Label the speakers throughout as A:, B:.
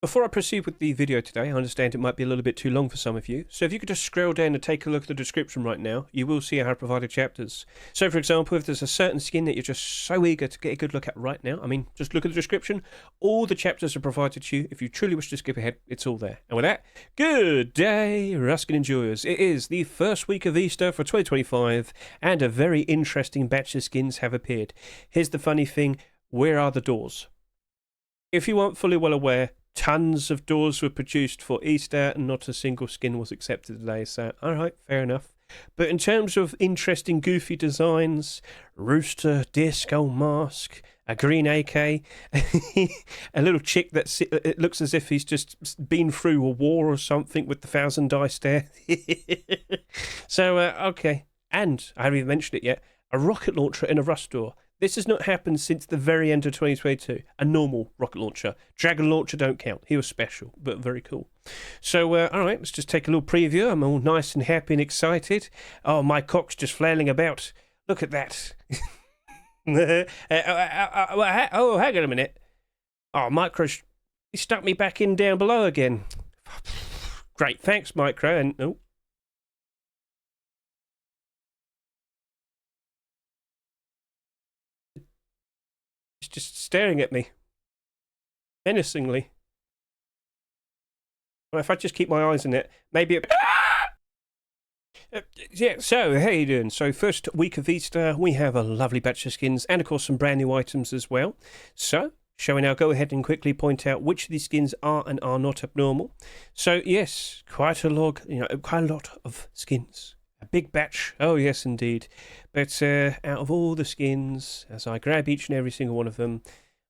A: Before I proceed with the video today, I understand it might be a little bit too long for some of you, so if you could just scroll down and take a look at the description right now, you will see how I provided chapters. So for example, if there's a certain skin that you're just so eager to get a good look at right now, just look at the description, all the chapters are provided to you. If you truly wish to skip ahead, it's all there. And with that, good day, Ruskin enjoyers. It is the first week of Easter for 2025, and a very interesting batch of skins have appeared. Here's the funny thing, where are the doors? If you weren't fully well aware, tons of doors were produced for Easter and not a single skin was accepted today, so alright, fair enough. But in terms of interesting goofy designs, Rooster, deer skull mask, a green AK, a little chick that it looks as if he's just been through a war or something with the 1,000 dice there. So, okay, and I haven't even mentioned it yet, a rocket launcher in a Rust door. This has not happened since the very end of 2022. A normal rocket launcher. Dragon launcher don't count. He was special, but very cool. So, alright, let's just take a little preview. I'm all nice and happy and excited. Oh, my cock's just flailing about. Look at that. Oh, hang on a minute. Oh, Micro, he stuck me back in down below again. Great, thanks, Micro. And, oh. Just staring at me menacingly. Well, if I just keep my eyes on it, maybe it... yeah, so how you doing? So first week of Easter, we have a lovely batch of skins and of course some brand new items as well. So shall we now go ahead and quickly point out which of these skins are and are not abnormal? So yes, quite a lot of skins. A big batch, oh yes indeed. But out of all the skins, as I grab each and every single one of them,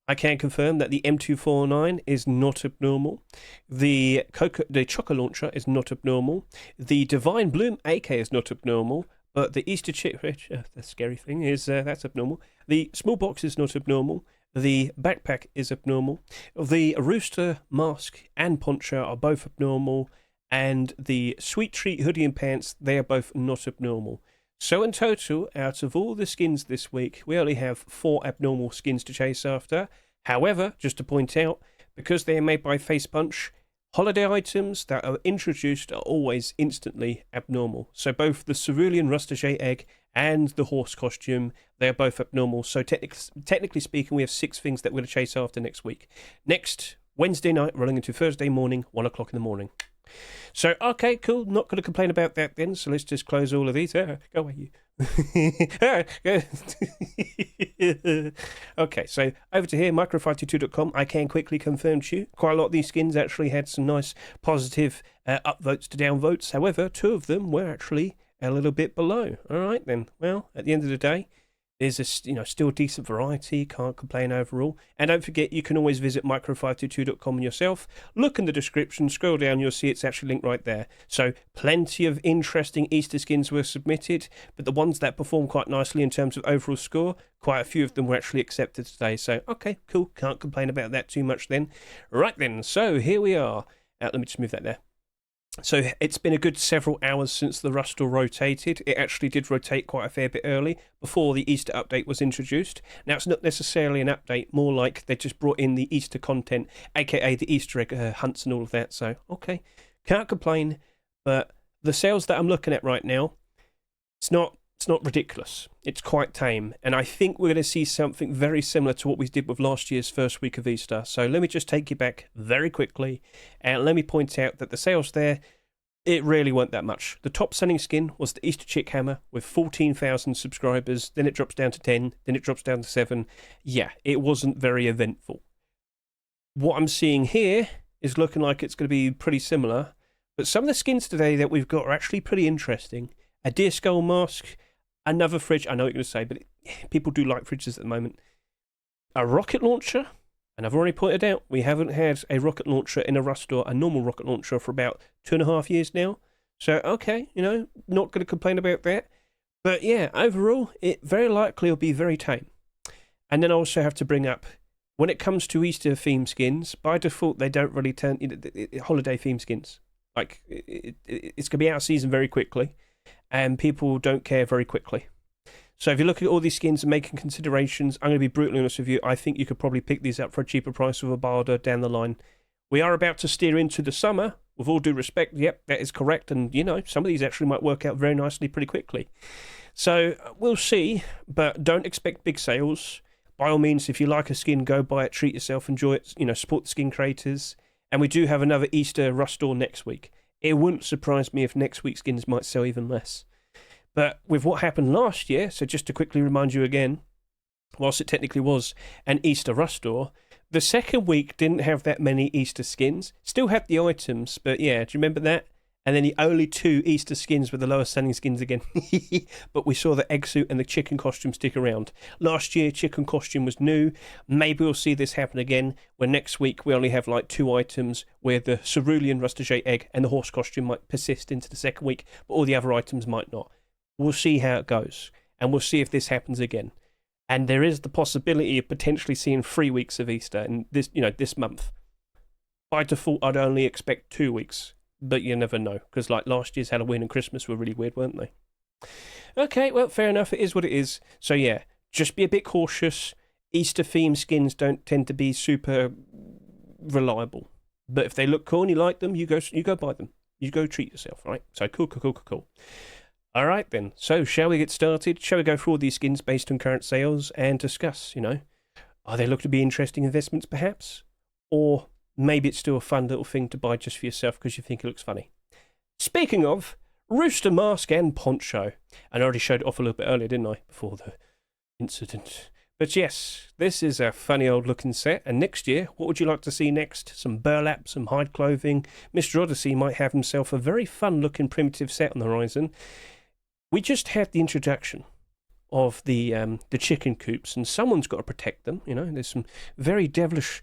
A: I can confirm that the M249 is not abnormal. The Choco Launcher is not abnormal. The Divine Bloom AK is not abnormal. But the Easter Chick, the scary thing is that's abnormal. The small box is not abnormal. The backpack is abnormal. The Rooster mask and Poncho are both abnormal. And the Sweet Treat hoodie and pants, they are both not abnormal. So in total, out of all the skins this week, we only have 4 abnormal skins to chase after. However, just to point out, because they are made by Face Punch, holiday items that are introduced are always instantly abnormal. So both the Cerulean RUSTIGE egg and the horse costume, they are both abnormal. So technically speaking, we have 6 things that we're going to chase after next week. Next Wednesday night, rolling into Thursday morning, 1 o'clock in the morning. So, okay, cool. Not going to complain about that then. So let's just close all of these. Go away, you. Okay, so over to here, micro522.com. I can quickly confirm to you, quite a lot of these skins actually had some nice positive upvotes to downvotes. However, 2 of them were actually a little bit below. All right, then. Well, at the end of the day, there's still decent variety, can't complain overall. And don't forget, you can always visit micro522.com yourself. Look in the description, scroll down, you'll see it's actually linked right there. So plenty of interesting Easter skins were submitted, but the ones that perform quite nicely in terms of overall score, quite a few of them were actually accepted today. So, okay, cool, can't complain about that too much then. Right then, so here we are. Let me just move that there. So it's been a good several hours since the Rust door rotated. It actually did rotate quite a fair bit early before the Easter update was introduced. Now, it's not necessarily an update, more like they just brought in the Easter content, aka the Easter egg hunts and all of that. So, okay, can't complain. But the sales that I'm looking at right now, it's not ridiculous. It's quite tame. And I think we're going to see something very similar to what we did with last year's first week of Easter. So let me just take you back very quickly. And let me point out that the sales there, it really weren't that much. The top selling skin was the Easter Chick Hammer with 14,000 subscribers. Then it drops down to 10. Then it drops down to 7. Yeah, it wasn't very eventful. What I'm seeing here is looking like it's going to be pretty similar. But some of the skins today that we've got are actually pretty interesting. A deer skull mask. Another fridge, I know what you're going to say, but people do like fridges at the moment. A rocket launcher, and I've already pointed out, we haven't had a rocket launcher in a Rust door, a normal rocket launcher, for about 2.5 years now. So, okay, not going to complain about that. But yeah, overall, it very likely will be very tame. And then I also have to bring up, when it comes to Easter theme skins, by default, they don't really turn holiday theme skins. Like, it's going to be out of season very quickly. And people don't care very quickly. So if you look at all these skins and making considerations, I'm going to be brutally honest with you, I think you could probably pick these up for a cheaper price with a barter down the line. We are about to steer into the summer. With all due respect, yep, that is correct. And, you know, some of these actually might work out very nicely pretty quickly. So we'll see, but don't expect big sales. By all means, if you like a skin, go buy it, treat yourself, enjoy it, you know, support the skin creators. And we do have another Easter Rust store next week. It wouldn't surprise me if next week's skins might sell even less. But with what happened last year, so just to quickly remind you again, whilst it technically was an Easter Rust store, the second week didn't have that many Easter skins. Still had the items, but yeah, do you remember that? And then the only 2 Easter skins were the lowest selling skins again. But we saw the egg suit and the chicken costume stick around. Last year, chicken costume was new. Maybe we'll see this happen again, where next week we only have like 2 items, where the cerulean RUSTIGE egg and the horse costume might persist into the second week, but all the other items might not. We'll see how it goes, and we'll see if this happens again. And there is the possibility of potentially seeing 3 weeks of Easter in this, you know, this month. By default, I'd only expect 2 weeks, but you never know, because like last year's Halloween and Christmas were really weird, weren't they? Okay, well, fair enough. It is what it is. So yeah, just be a bit cautious. Easter themed skins don't tend to be super reliable, but if they look cool and you like them, you go buy them. You go treat yourself, right? So cool. All right, then. So, shall we get started? Shall we go through all these skins based on current sales and discuss, you know, are they look to be interesting investments, perhaps? Or maybe it's still a fun little thing to buy just for yourself because you think it looks funny. Speaking of, Rooster mask and Poncho. And I already showed it off a little bit earlier, didn't I? Before the incident. But yes, this is a funny old looking set. And next year, what would you like to see next? Some burlap, some hide clothing. Mr. Odyssey might have himself a very fun looking primitive set on the horizon. We just had the introduction of the chicken coops, and someone's got to protect them. You know, there's some very devilish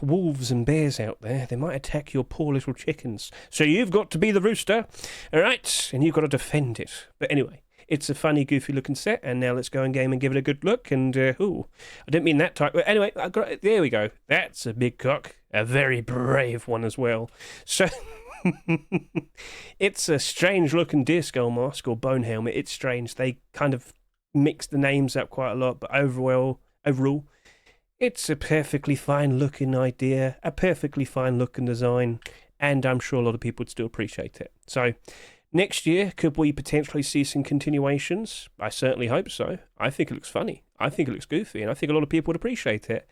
A: wolves and bears out there. They might attack your poor little chickens. So you've got to be the rooster, all right? And you've got to defend it. But anyway, it's a funny, goofy-looking set, and now let's go in game and give it a good look. And, I didn't mean that type. But anyway, there we go. That's a big cock. A very brave one as well. So... It's a strange looking deer skull mask or bone helmet. It's strange. They kind of mix the names up quite a lot, but overall, it's a perfectly fine looking idea, a perfectly fine looking design, and I'm sure a lot of people would still appreciate it. So next year, could we potentially see some continuations? I certainly hope so. I think it looks funny. I think it looks goofy, and I think a lot of people would appreciate it.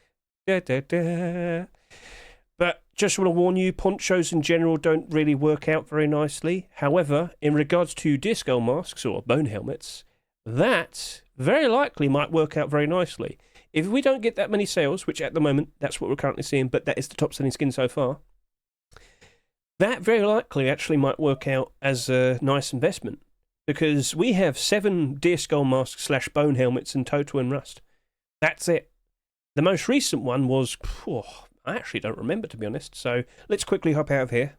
A: But just want to warn you, ponchos in general don't really work out very nicely. However, in regards to deer skull masks or bone helmets, that very likely might work out very nicely. If we don't get that many sales, which at the moment, that's what we're currently seeing, but that is the top selling skin so far, that very likely actually might work out as a nice investment. Because we have 7 deer skull masks / bone helmets in total in Rust. That's it. The most recent one was... I actually don't remember, to be honest. So let's quickly hop out of here.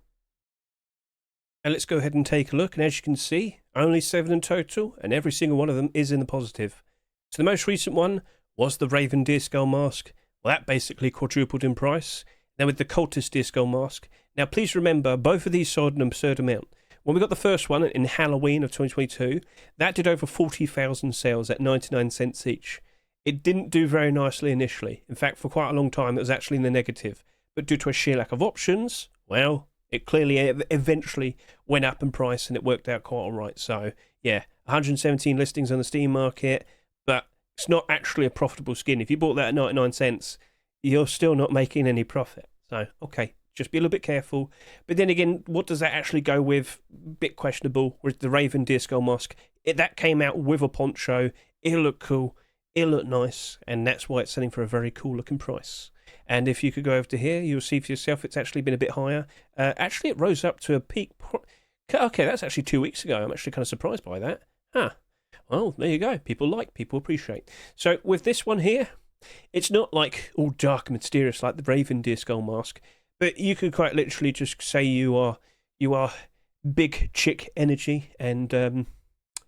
A: And let's go ahead and take a look. And as you can see, only 7 in total, and every single one of them is in the positive. So the most recent one was the Raven Deer Skull Mask. Well, that basically quadrupled in price. Then with the Cultist Deer Skull Mask. Now, please remember, both of these sold an absurd amount. When we got the first one in Halloween of 2022, that did over 40,000 sales at 99 cents each. It didn't do very nicely initially. In fact, for quite a long time, it was actually in the negative. But due to a sheer lack of options, well, it clearly eventually went up in price and it worked out quite all right. So, yeah, 117 listings on the Steam market, but it's not actually a profitable skin. If you bought that at 99 cents, you're still not making any profit. So, okay, just be a little bit careful. But then again, what does that actually go with? Bit questionable. With the Raven Deer Skull Mask, that came out with a poncho. It looked cool. It looked nice, and that's why it's selling for a very cool looking price. And if you could go over to here, you'll see for yourself it's actually been a bit higher. Actually, it rose up to a peak. Okay, that's actually 2 weeks ago. I'm actually kind of surprised by that. Huh. Well, there you go. People appreciate. So with this one here, it's not like all dark and mysterious like the Raven Deer Skull Mask, but you could quite literally just say you are big chick energy, and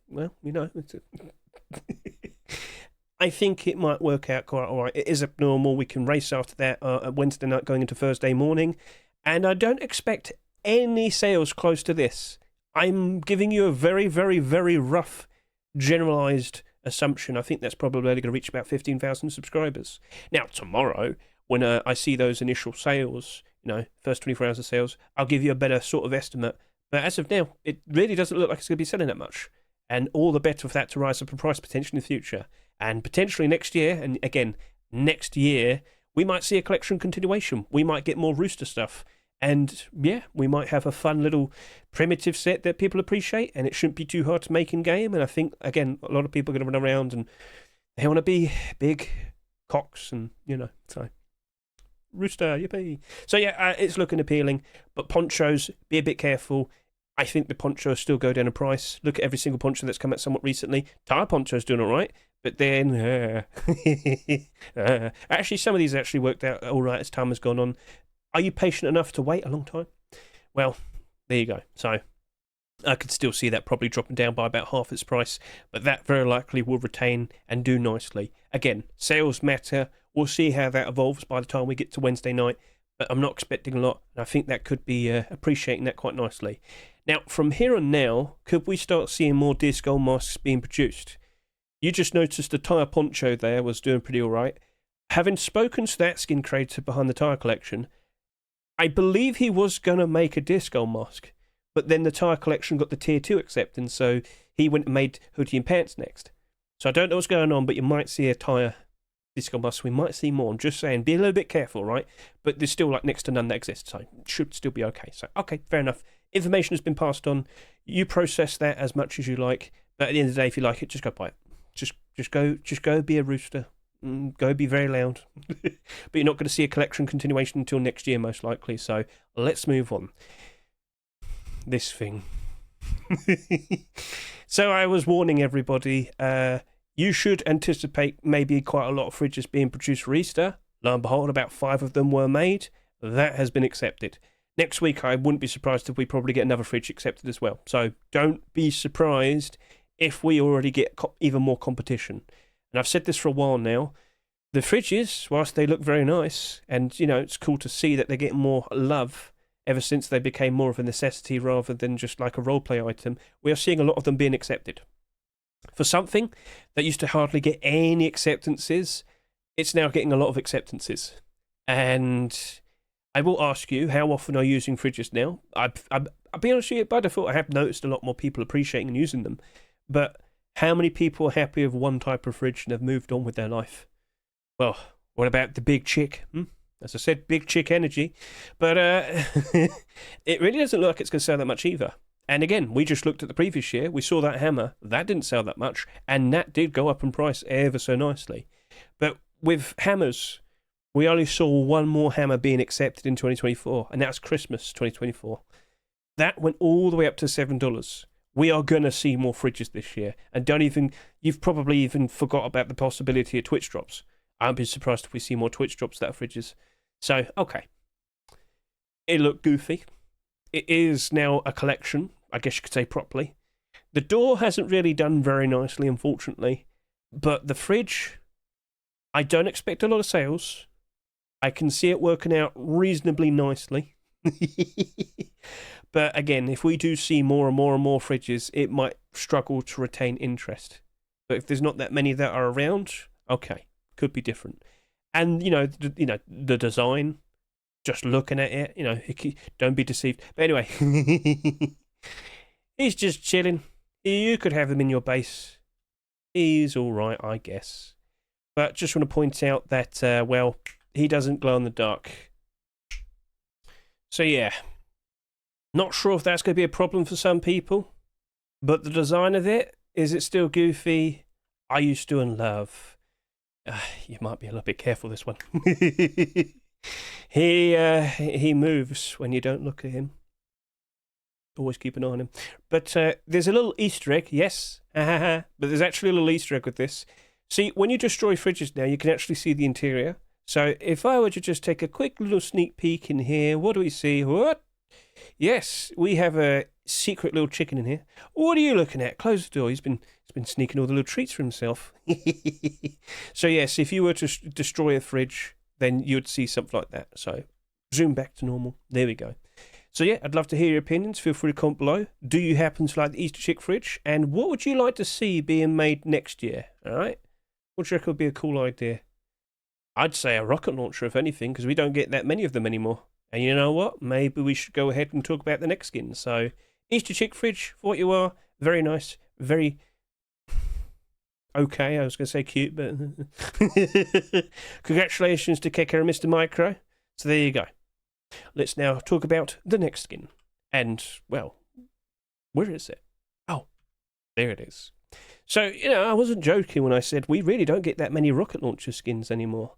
A: well, you know. I think it might work out quite all right. It is abnormal. We can race after that Wednesday night going into Thursday morning. And I don't expect any sales close to this. I'm giving you a very, very, very rough, generalised assumption. I think that's probably only going to reach about 15,000 subscribers. Now, tomorrow, when I see those initial sales, first 24 hours of sales, I'll give you a better sort of estimate. But as of now, it really doesn't look like it's going to be selling that much. And all the better for that to rise up in price potentially in the future. And potentially next year, and again, next year, we might see a collection continuation. We might get more Rooster stuff. And yeah, we might have a fun little primitive set that people appreciate, and it shouldn't be too hard to make in game. And I think, again, a lot of people are going to run around and they want to be big cocks, and so Rooster, yippee. So yeah, it's looking appealing, but ponchos, be a bit careful. I think the ponchos still go down in price. Look at every single poncho that's come out somewhat recently. Tire poncho's doing all right, but then actually some of these actually worked out all right as time has gone on. Are you patient enough to wait a long time? Well, there you go. So I could still see that probably dropping down by about half its price, but that very likely will retain and do nicely. Again, sales matter. We'll see how that evolves by the time we get to Wednesday night, but I'm not expecting a lot, and I think that could be appreciating that quite nicely. Now, from here on now, could we start seeing more deer skull masks being produced? You just noticed the tire poncho there was doing pretty all right. Having spoken to that skin creator behind the tire collection, I believe he was going to make a deer skull mask, but then the tire collection got the tier 2 acceptance, so he went and made hoodie and pants next. So I don't know what's going on, but you might see a tire deer skull mask. We might see more. I'm just saying, be a little bit careful, right? But there's still like next to none that exist, so it should still be okay. So, okay, fair enough. Information has been passed on. You process that as much as you like, but at the end of the day, if you like it, just go buy it. Just go be a rooster. Go be very loud. But you're not going to see a collection continuation until next year, most likely. So let's move on. This thing. So I was warning everybody, you should anticipate maybe quite a lot of fridges being produced for Easter. Lo and behold, about 5 of them were made. That has been accepted. Next week, I wouldn't be surprised if we probably get another fridge accepted as well. So don't be surprised if we already get even more competition. And I've said this for a while now. The fridges, whilst they look very nice, and it's cool to see that they're getting more love ever since they became more of a necessity rather than just like a roleplay item, we are seeing a lot of them being accepted. For something that used to hardly get any acceptances, it's now getting a lot of acceptances. And I will ask you, how often are you using fridges now? I'll be honest with you, by default, I have noticed a lot more people appreciating and using them. But how many people are happy with one type of fridge and have moved on with their life? Well, what about the big chick? As I said, big chick energy. But it really doesn't look like it's going to sell that much either. And again, we just looked at the previous year. We saw that hammer. That didn't sell that much. And that did go up in price ever so nicely. But with hammers, we only saw one more hammer being accepted in 2024. And that's Christmas 2024. That went all the way up to $7. We are going to see more fridges this year. And you've probably even forgot about the possibility of Twitch drops. I'd be surprised if we see more Twitch drops that are fridges. So, okay. It looked goofy. It is now a collection, I guess you could say properly. The door hasn't really done very nicely, unfortunately. But the fridge, I don't expect a lot of sales. I can see it working out reasonably nicely. But again, if we do see more and more and more fridges, it might struggle to retain interest. But if there's not that many that are around, okay, could be different. And the design, just looking at it, don't be deceived. But anyway, he's just chilling. You could have him in your base. He's all right, I guess. But just want to point out that he doesn't glow in the dark. So yeah. Not sure if that's going to be a problem for some people, but the design of it, is it still goofy? I used to and love. You might be a little bit careful this one. He moves when you don't look at him. Always keep an eye on him. But there's a little Easter egg, yes, but there's actually a little Easter egg with this. See, when you destroy fridges now, you can actually see the interior. So if I were to just take a quick little sneak peek in here, what do we see? What? Yes, we have a secret little chicken in here. What are you looking at? Close the door. He's been sneaking all the little treats for himself. So yes, if you were to destroy a fridge, then you'd see something like that. So zoom back to normal. There we go. So yeah, I'd love to hear your opinions. Feel free to comment below. Do you happen to like the Easter chick fridge? And what would you like to see being made next year? All right? What do you reckon would be a cool idea? I'd say a rocket launcher, if anything, because we don't get that many of them anymore. And you know what? Maybe we should go ahead and talk about the next skin. So, Easter Chick Fridge, for what you are, very nice, very okay. I was going to say cute, but congratulations to Keka and Mr. Micro. So there you go. Let's now talk about the next skin. And, well, where is it? Oh, there it is. So, I wasn't joking when I said we really don't get that many rocket launcher skins anymore.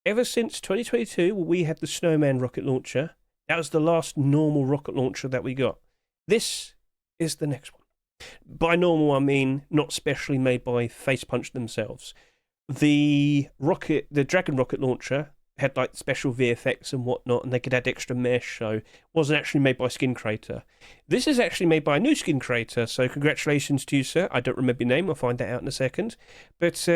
A: Ever since 2022, we had the Snowman rocket launcher. That was the last normal rocket launcher that we got. This is the next one. By normal, I mean not specially made by Face Punch themselves. The Dragon rocket launcher had like special VFX and whatnot, and they could add extra mesh, so it wasn't actually made by Skin Creator. This is actually made by a new Skin Creator, so congratulations to you, sir. I don't remember your name, I'll find that out in a second. But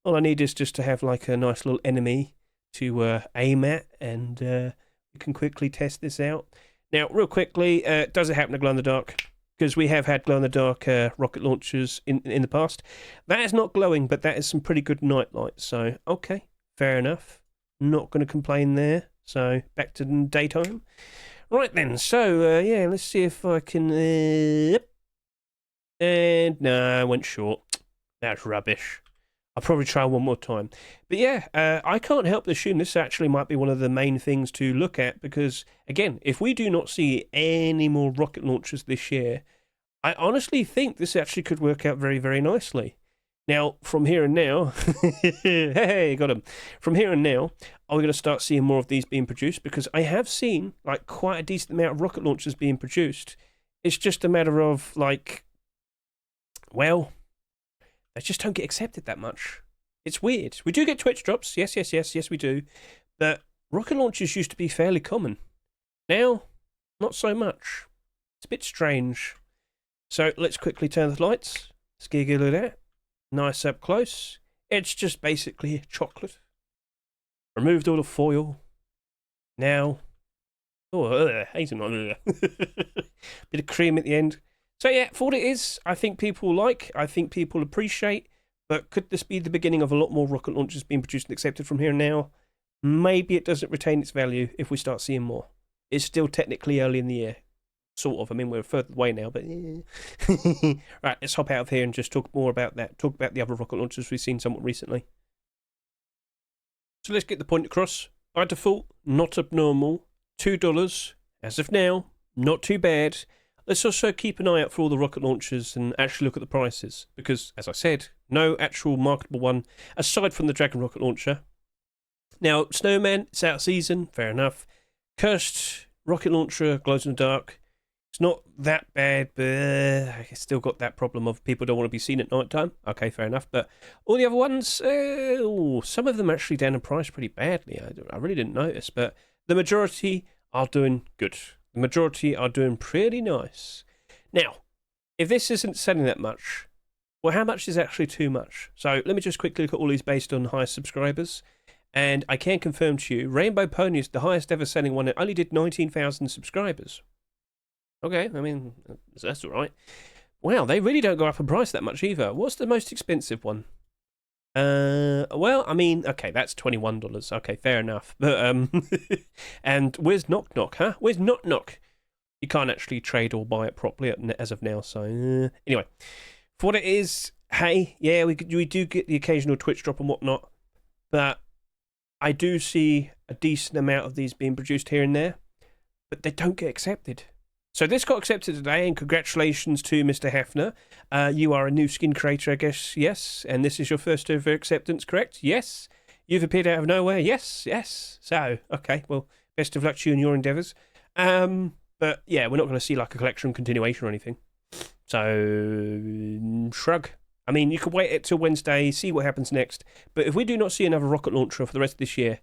A: all I need is just to have like a nice little enemy to aim at, and we can quickly test this out. Now, real quickly, does it happen to glow in the dark? Because we have had glow in the dark rocket launchers in the past. That is not glowing, but that is some pretty good night light. So, okay, fair enough. Not going to complain there. So, back to daytime. Right then, so, yeah, let's see if I can... and, no, I went short. That's rubbish. I'll probably try one more time. But yeah, I can't help but assume this actually might be one of the main things to look at because, again, if we do not see any more rocket launchers this year, I honestly think this actually could work out very, very nicely. Now, from here and now, hey, got him. From here and now, are we going to start seeing more of these being produced? Because I have seen, like, quite a decent amount of rocket launchers being produced. It's just a matter of, like, well... they just don't get accepted that much. It's weird. We do get Twitch drops. Yes, we do. But rocket launchers used to be fairly common. Now, not so much. It's a bit strange. So let's quickly turn the lights. Let's get a look at that. Nice up close. It's just basically chocolate. Removed all the foil. Now, hazelnut. Bit of cream at the end. So yeah, for what it is, I think people like, I think people appreciate, but could this be the beginning of a lot more rocket launchers being produced and accepted from here and now? Maybe it doesn't retain its value if we start seeing more. It's still technically early in the year. Sort of. I mean, we're further away now, but... Right, let's hop out of here and just talk more about that. Talk about the other rocket launchers we've seen somewhat recently. So let's get the point across. By default, not abnormal. $2. As of now, not too bad. Let's also keep an eye out for all the rocket launchers and actually look at the prices. Because, as I said, no actual marketable one aside from the Dragon rocket launcher. Now, Snowman, it's out of season, fair enough. Cursed rocket launcher, glows in the dark. It's not that bad, but it's still got that problem of people don't want to be seen at night time. Okay, fair enough. But all the other ones, some of them are actually down in price pretty badly. I really didn't notice, but the majority are doing good. The majority are doing pretty nice. Now, if this isn't selling that much, well, how much is actually too much? So let me just quickly look at all these based on highest subscribers. And I can confirm to you, Rainbow Pony is the highest ever selling one. It only did 19,000 subscribers. Okay, I mean, that's all right. Wow, they really don't go up in price that much either. What's the most expensive one? Well, I mean, okay, that's $21. Okay, fair enough. But and where's Knock Knock, huh? Where's Knock Knock? You can't actually trade or buy it properly as of now. So anyway, for what it is, hey, yeah, we do get the occasional Twitch drop and whatnot, but I do see a decent amount of these being produced here and there, but they don't get accepted. So this got accepted today, and congratulations to Mr. Hefner. You are a new skin creator, I guess, yes? And this is your first ever acceptance, correct? Yes? You've appeared out of nowhere? Yes, yes. So, okay, well, best of luck to you in your endeavours. But, yeah, we're not going to see, like, a collection continuation or anything. So, shrug. I mean, you could wait until Wednesday, see what happens next. But if we do not see another rocket launcher for the rest of this year,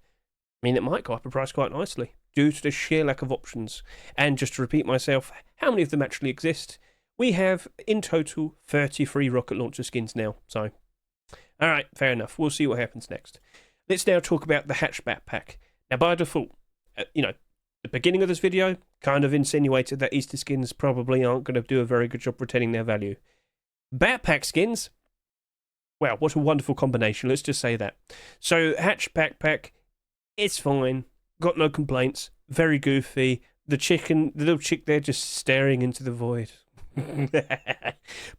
A: I mean, it might go up in price quite nicely due to the sheer lack of options. And just to repeat myself, how many of them actually exist? We have, in total, 33 rocket launcher skins now. So, all right, fair enough. We'll see what happens next. Let's now talk about the Hatch backpack. Now, by default, the beginning of this video kind of insinuated that Easter skins probably aren't going to do a very good job retaining their value. Backpack skins, well, what a wonderful combination. Let's just say that. So, Hatch backpack, it's fine. Got no complaints. very goofy. The little chick there just staring into the void.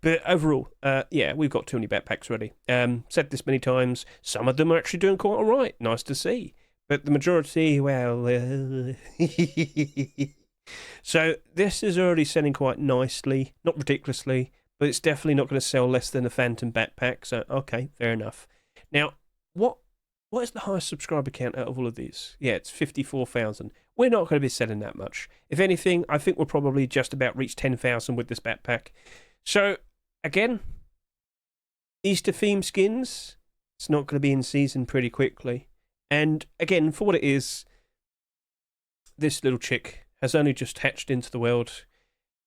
A: But overall, yeah, we've got too many backpacks ready. Said this many times. Some of them are actually doing quite all right. Nice to see. But the majority, well... So this is already selling quite nicely. Not ridiculously, but it's definitely not going to sell less than a Phantom backpack. So, okay, fair enough. Now, what is the highest subscriber count out of all of these? Yeah, it's 54,000. We're not going to be selling that much. If anything, I think we'll probably just about reach 10,000 with this backpack. So, again, Easter theme skins, it's not going to be in season pretty quickly. And again, for what it is, this little chick has only just hatched into the world,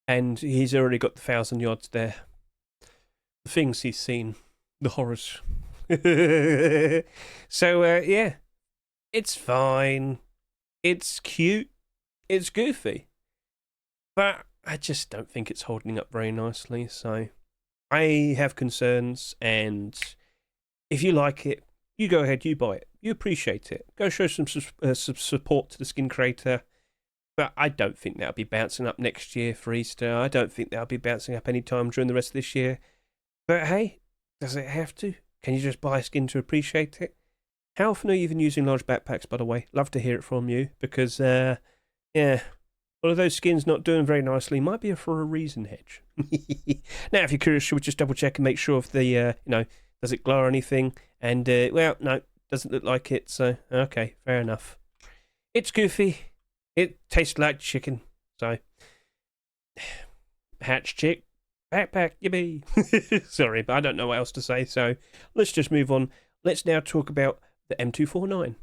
A: and he's already got the 1,000 yards there. The things he's seen, the horrors. So, yeah, it's fine. It's cute. It's goofy. But I just don't think it's holding up very nicely. So I have concerns. And if you like it, you go ahead, you buy it. You appreciate it. Go show some support to the skin creator. But I don't think that'll be bouncing up next year for Easter. I don't think that'll be bouncing up any time during the rest of this year. But hey, does it have to? Can you just buy a skin to appreciate it? How often are you even using large backpacks, by the way? Love to hear it from you, because, yeah, all of those skins not doing very nicely might be for a reason, Hedge. Now, if you're curious, should we just double check and make sure if the, you know, does it glow or anything? And, well, no, doesn't look like it, so, okay, fair enough. It's goofy. It tastes like chicken, so, hatch chick. Backpack, yippee. Sorry, but I don't know what else to say, so let's just move on. Let's now talk about the M249.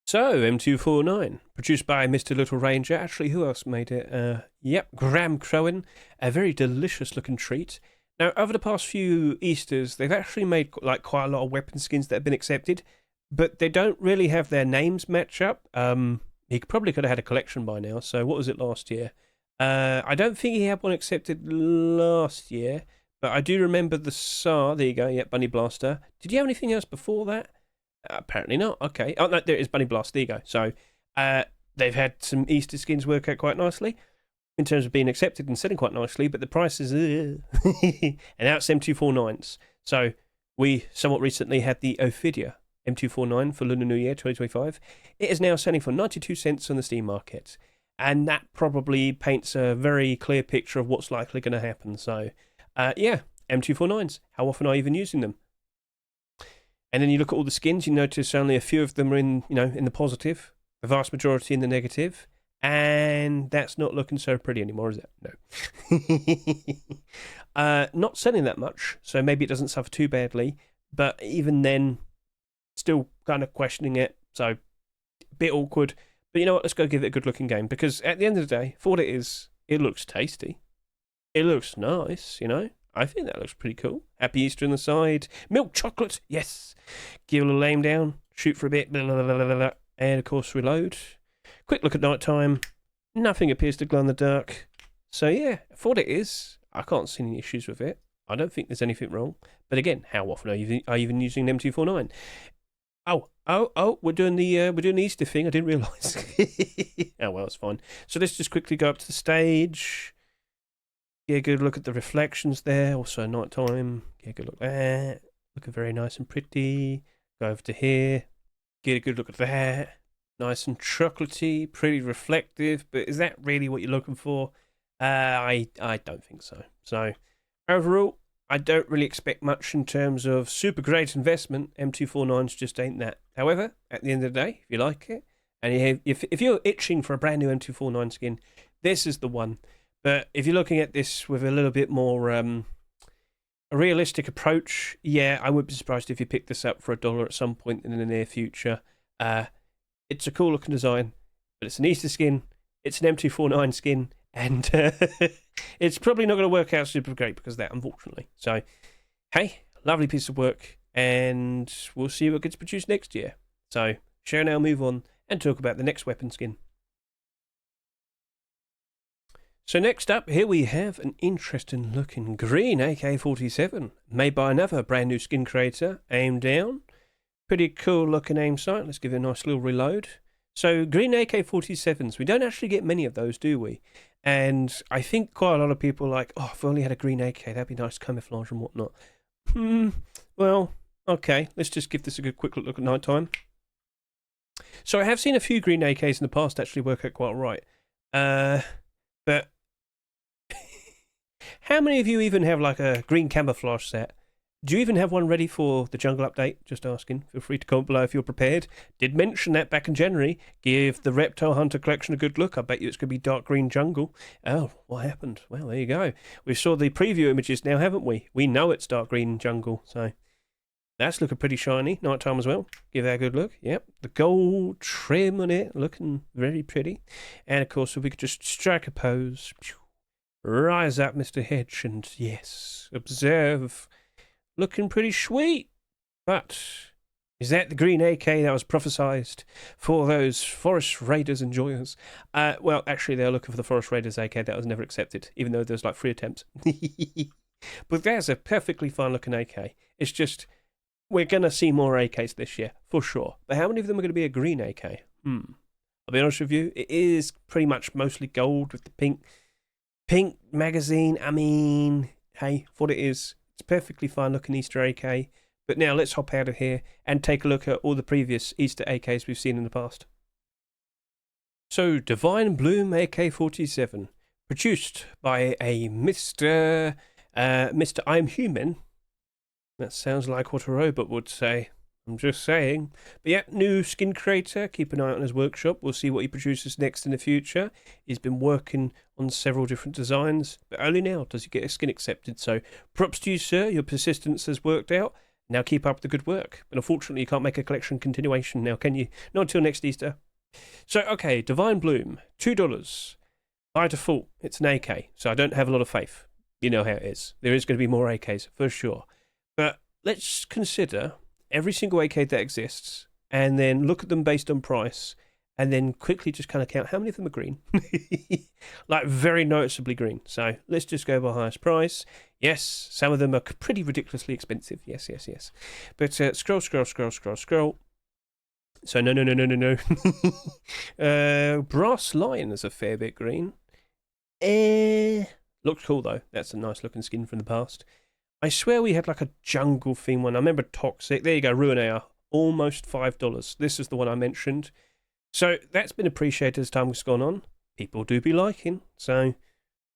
A: So, M249, produced by Mr. Little Ranger. Actually, who else made it? Yep, Graham Crowan. A very delicious looking treat. Now, over the past few Easters, they've actually made like quite a lot of weapon skins that have been accepted, but they don't really have their names match up. He probably could have had a collection by now, so what was it last year? I don't think he had one accepted last year, but I do remember the SAR. There you go, yeah, Bunny Blaster. Did you have anything else before that? Apparently not. Okay. Oh, no, there it is, Bunny Blast. There you go. So, they've had some Easter skins work out quite nicely in terms of being accepted and selling quite nicely, but the prices and now it's M249s. So, we somewhat recently had the Ophidia M249 for Lunar New Year 2025. It is now selling for 92 cents on the Steam market. And that probably paints a very clear picture of what's likely going to happen. So, yeah, M249s. How often are you even using them? And then you look at all the skins, you notice only a few of them are in, you know, in the positive, the vast majority in the negative, and that's not looking so pretty anymore, is it? No. Not selling that much, so maybe it doesn't suffer too badly, but even then, still kind of questioning it, so a bit awkward. But you know what, let's go give it a good looking game, because at the end of the day, for what it is, it looks tasty. It looks nice, you know. I think that looks pretty cool. Happy Easter on the side. Milk chocolate, yes. Give a little aim down, shoot for a bit, blah, blah, blah, blah, blah, and of course reload. Quick look at night time. Nothing appears to glow in the dark. So yeah, for what it is, I can't see any issues with it. I don't think there's anything wrong. But again, how often are you even using an M249? Oh, we're doing the Easter thing. I didn't realise. Oh, well, it's fine. So let's just quickly go up to the stage. Get a good look at the reflections there. Also, night time. Get a good look at that. Looking very nice and pretty. Go over to here. Get a good look at that. Nice and chocolatey, pretty reflective. But is that really what you're looking for? I don't think so. So, overall, I don't really expect much in terms of super great investment. M249s just ain't that. However, at the end of the day, if you like it, and if you're itching for a brand new M249 skin, this is the one. But if you're looking at this with a little bit more a realistic approach, yeah, I wouldn't be surprised if you picked this up for $1 at some point in the near future. It's a cool looking design, but it's an Easter skin, it's an M249 skin, and it's probably not going to work out super great because of that, unfortunately. So, hey, lovely piece of work, and we'll see what gets produced next year. So, shall now move on and talk about the next weapon skin. So next up, here we have an interesting looking green AK-47, made by another brand new skin creator, Aim Down. Pretty cool looking aim sight. Let's give it a nice little reload. So green AK-47s, we don't actually get many of those, do we? And I think quite a lot of people are like, oh, if we only had a green AK, that'd be nice camouflage and whatnot. Well, okay, let's just give this a good quick look at night time. So I have seen a few green AKs in the past actually work out quite right. But how many of you even have like a green camouflage set? Do you even have one ready for the jungle update? Just asking. Feel free to comment below if you're prepared. Did mention that back in January. Give the Reptile Hunter collection a good look. I bet you it's going to be dark green jungle. Oh, what happened? Well, there you go. We saw the preview images now, haven't we? We know it's dark green jungle, so that's looking pretty shiny. Nighttime as well. Give that a good look. Yep. The gold trim on it looking very pretty. And of course, if we could just strike a pose. Rise up, Mr. Hedge, and yes, observe. Looking pretty sweet. But is that the green AK that was prophesized for those Forest Raiders enjoyers? Well, actually, they're looking for the Forest Raiders AK that was never accepted, even though there's like 3 attempts. But there's a perfectly fine looking AK. It's just, we're going to see more AKs this year, for sure. But how many of them are going to be a green AK? I'll be honest with you, it is pretty much mostly gold with the pink magazine. I mean, hey, for what it is, it's perfectly fine looking Easter AK. But now let's hop out of here and take a look at all the previous Easter AKs we've seen in the past. So, Divine Bloom AK-47, produced by a Mr. I'm Human. That sounds like what a robot would say. I'm just saying. But yeah, new skin creator. Keep an eye on his workshop. We'll see what he produces next in the future. He's been working on several different designs, but only now does he get his skin accepted. So props to you, sir. Your persistence has worked out. Now keep up the good work. But unfortunately, you can't make a collection continuation now, can you? Not until next Easter. So, okay, Divine Bloom, $2. By default, it's an AK, so I don't have a lot of faith. You know how it is. There is going to be more AKs, for sure. But let's consider every single AK that exists, and then look at them based on price, and then quickly just kind of count how many of them are green. Like, very noticeably green. So, let's just go by highest price. Yes, some of them are pretty ridiculously expensive. Yes. But scroll. So, no. Brass Lion is a fair bit green. Looks cool, though. That's a nice looking skin from the past. I swear we had like a jungle theme one. I remember Toxic. There you go, Ruin Air. Almost $5. This is the one I mentioned. So that's been appreciated as time has gone on. People do be liking. So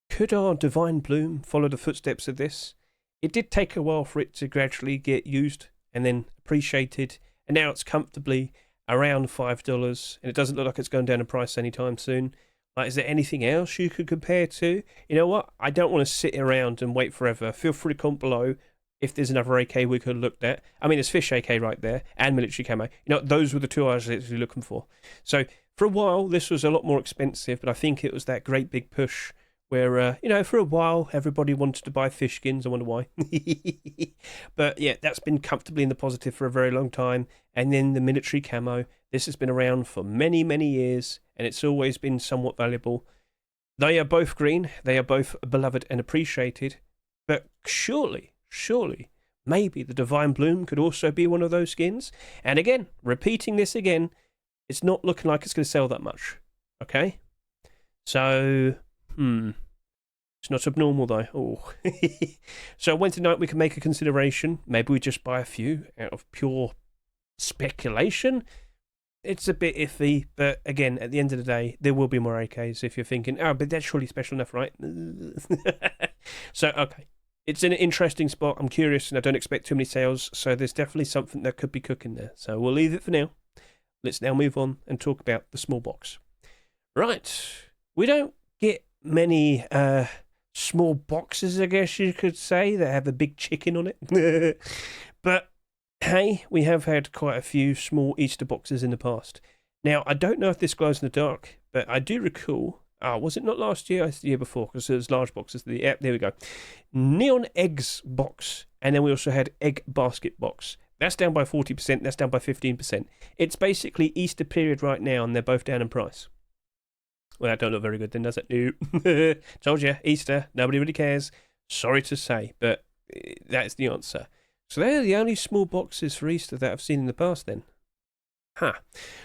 A: could our Divine Bloom follow the footsteps of this? It did take a while for it to gradually get used and then appreciated. And now it's comfortably around $5. And it doesn't look like it's going down in price anytime soon. Like, is there anything else you could compare to? You know what? I don't want to sit around and wait forever. Feel free to comment below if there's another AK we could have looked at. I mean, there's Fish AK right there and Military Camo. You know, those were the two I was actually looking for. So, for a while, this was a lot more expensive, but I think it was that great big push where, you know, for a while, everybody wanted to buy fish skins. I wonder why. But, yeah, that's been comfortably in the positive for a very long time. And then the Military Camo. This has been around for many, many years, and it's always been somewhat valuable. They are both green, they are both beloved and appreciated, but surely, maybe the Divine Bloom could also be one of those skins. And again, repeating this again, it's not looking like it's going to sell that much, okay? So, it's not abnormal though. Oh. So Wednesday night we can make a consideration. Maybe we just buy a few out of pure speculation. It's a bit iffy, but again, at the end of the day, there will be more AKs if you're thinking, oh, but that's surely special enough, right? So, okay. It's an interesting spot. I'm curious, and I don't expect too many sales, so there's definitely something that could be cooking there. So we'll leave it for now. Let's now move on and talk about the small box. Right. We don't get many small boxes, I guess you could say, that have a big chicken on it. But hey, we have had quite a few small Easter boxes in the past. Now, I don't know if this glows in the dark, but I do recall, was it not last year? It's the year before, because there's large boxes. Yeah, there we go. Neon Eggs box, and then we also had Egg Basket box. That's down by 40%, that's down by 15%. It's basically Easter period right now, and they're both down in price. Well, that don't look very good then, does it? No. Told you, Easter, nobody really cares. Sorry to say, but that's the answer. So they're the only small boxes for Easter that I've seen in the past then. Huh.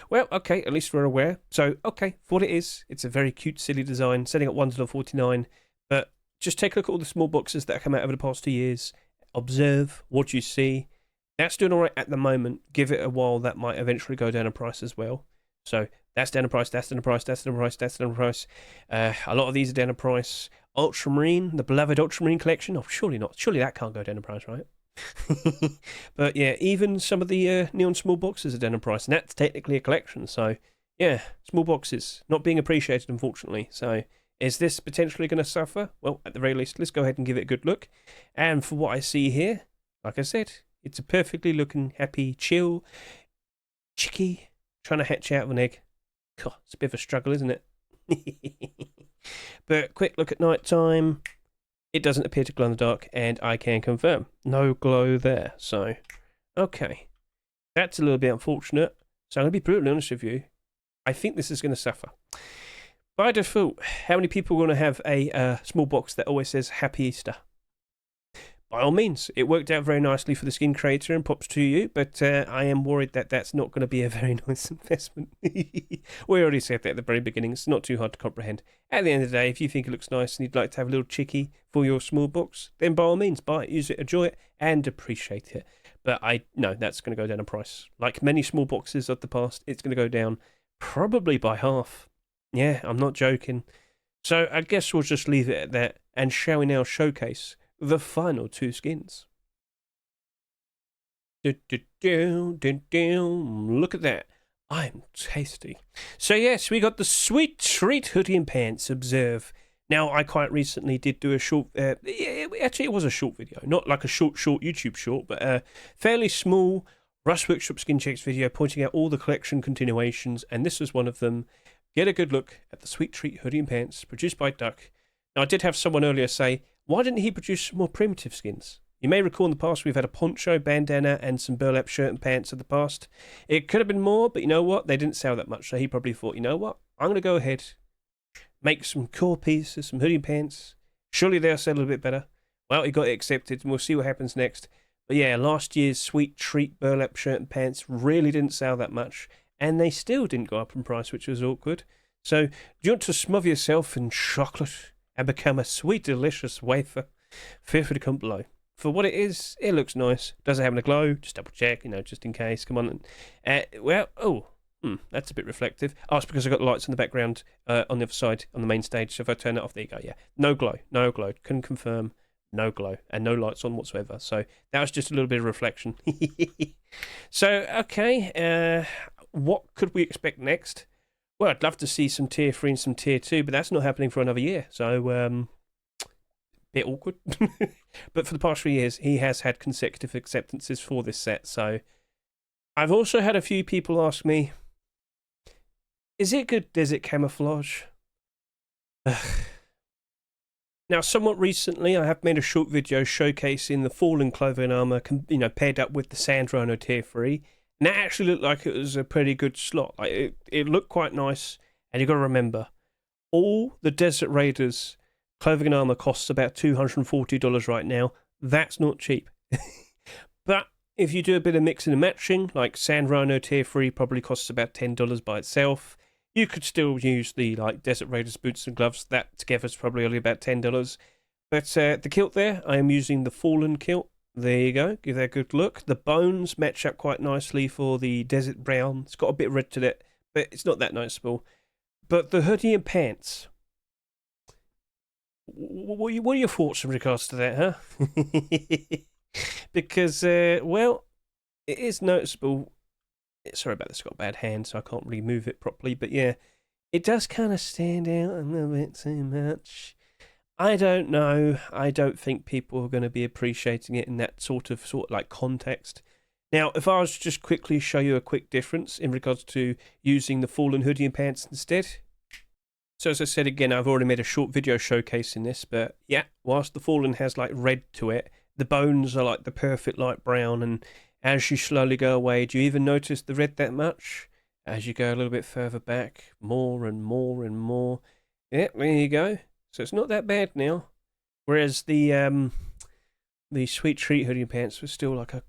A: Well, okay, at least we're aware. So, okay, for what it is, it's a very cute, silly design, selling at $1.49. But just take a look at all the small boxes that have come out over the past 2 years. Observe what you see. That's doing all right at the moment. Give it a while, that might eventually go down in price as well. So that's down in price, that's down in price, that's down in price, that's down in price. A lot of these are down in price. Ultramarine, the beloved Ultramarine collection. Oh, surely not. Surely that can't go down in price, right? But yeah, even some of the neon small boxes are down in price, and that's technically a collection. So yeah, small boxes not being appreciated, unfortunately. So is this potentially going to suffer? Well, at the very least, let's go ahead and give it a good look. And for what I see here, like I said, it's a perfectly looking, happy, chill chickie trying to hatch out of an egg. God, it's a bit of a struggle, isn't it? But quick look at night time. It doesn't appear to glow in the dark, and I can confirm. No glow there. So, okay. That's a little bit unfortunate. So I'm going to be brutally honest with you. I think this is going to suffer. By default, how many people are going to have a small box that always says Happy Easter? By all means, it worked out very nicely for the skin creator and props to you, but I am worried that that's not going to be a very nice investment. We already said that at the very beginning. It's not too hard to comprehend. At the end of the day, if you think it looks nice and you'd like to have a little chickie for your small box, then by all means, buy it, use it, enjoy it, and appreciate it. But I know that's going to go down in price. Like many small boxes of the past, it's going to go down probably by half. Yeah, I'm not joking. So I guess we'll just leave it at that, and shall we now showcase the final two skins. Look at that. I'm tasty. So yes, we got the Sweet Treat hoodie and pants. Observe. Now, I quite recently did do a short, actually it was a short video, not like a short YouTube short, but a fairly small Rust Workshop skin checks video pointing out all the collection continuations, and this was one of them. Get a good look at the Sweet Treat hoodie and pants, produced by Duck. Now, I did have someone earlier say, why didn't he produce more primitive skins? You may recall in the past we've had a poncho, bandana, and some burlap shirt and pants in the past. It could have been more, but you know what? They didn't sell that much, so he probably thought, you know what? I'm going to go ahead, make some core pieces, some hoodie and pants. Surely they'll sell a little bit better. Well, he got it accepted, and we'll see what happens next. But yeah, last year's Sweet Treat burlap shirt and pants really didn't sell that much, and they still didn't go up in price, which was awkward. So, do you want to smother yourself in chocolate and become a sweet, delicious wafer? Feel free to comment below. For what it is, it looks nice. Does it have a glow? Just double check, just in case. Come on. That's a bit reflective. Oh, it's because I've got the lights in the background on the other side, on the main stage. So if I turn it off, there you go. Yeah, no glow. Couldn't confirm. No glow. And no lights on whatsoever. So that was just a little bit of reflection. So, okay. What could we expect next? Well, I'd love to see some tier 3 and some tier 2, but that's not happening for another year. So, bit awkward. But for the past 3 years, he has had consecutive acceptances for this set. So, I've also had a few people ask me, is it good desert camouflage? Now, somewhat recently, I have made a short video showcasing the Fallen clothing armor, paired up with the Sand Rhino tier 3. And that actually looked like it was a pretty good slot. Like it looked quite nice. And you've got to remember, all the Desert Raiders clothing and armor costs about $240 right now. That's not cheap. But if you do a bit of mixing and matching, like Sand Rhino tier 3 probably costs about $10 by itself. You could still use the Desert Raiders boots and gloves. That together is probably only about $10. But the kilt there, I am using the Fallen kilt. There you go. Give that a good look. The bones match up quite nicely for the desert brown. It's got a bit of red to it, but it's not that noticeable. But the hoodie and pants. What are your thoughts in regards to that, huh? Because, well, it is noticeable. Sorry about this. I've got a bad hand, so I can't really move it properly. But yeah, it does kind of stand out a little bit too much. I don't know. I don't think people are going to be appreciating it in that sort of context. Now, if I was to just quickly show you a quick difference in regards to using the Fallen hoodie and pants instead. So as I said again, I've already made a short video showcasing this, but yeah, whilst the Fallen has red to it, the bones are the perfect light brown, and as you slowly go away, do you even notice the red that much? As you go a little bit further back, more and more and more. Yeah, there you go. So it's not that bad now. Whereas the Sweet Treat hoodie and pants was still a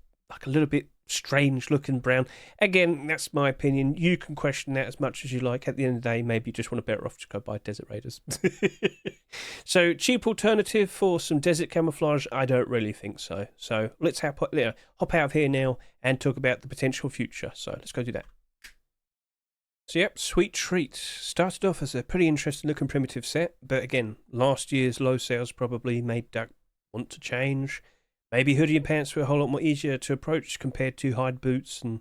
A: little bit strange looking brown. Again, that's my opinion. You can question that as much as you like. At the end of the day, maybe you just want to better off to go buy Desert Raiders. So, cheap alternative for some desert camouflage? I don't really think so. So, let's hop out of here now and talk about the potential future. So, let's go do that. So, yep, Sweet Treat. Started off as a pretty interesting looking primitive set, but again, last year's low sales probably made Duck want to change. Maybe hoodie and pants were a whole lot more easier to approach compared to hide boots and,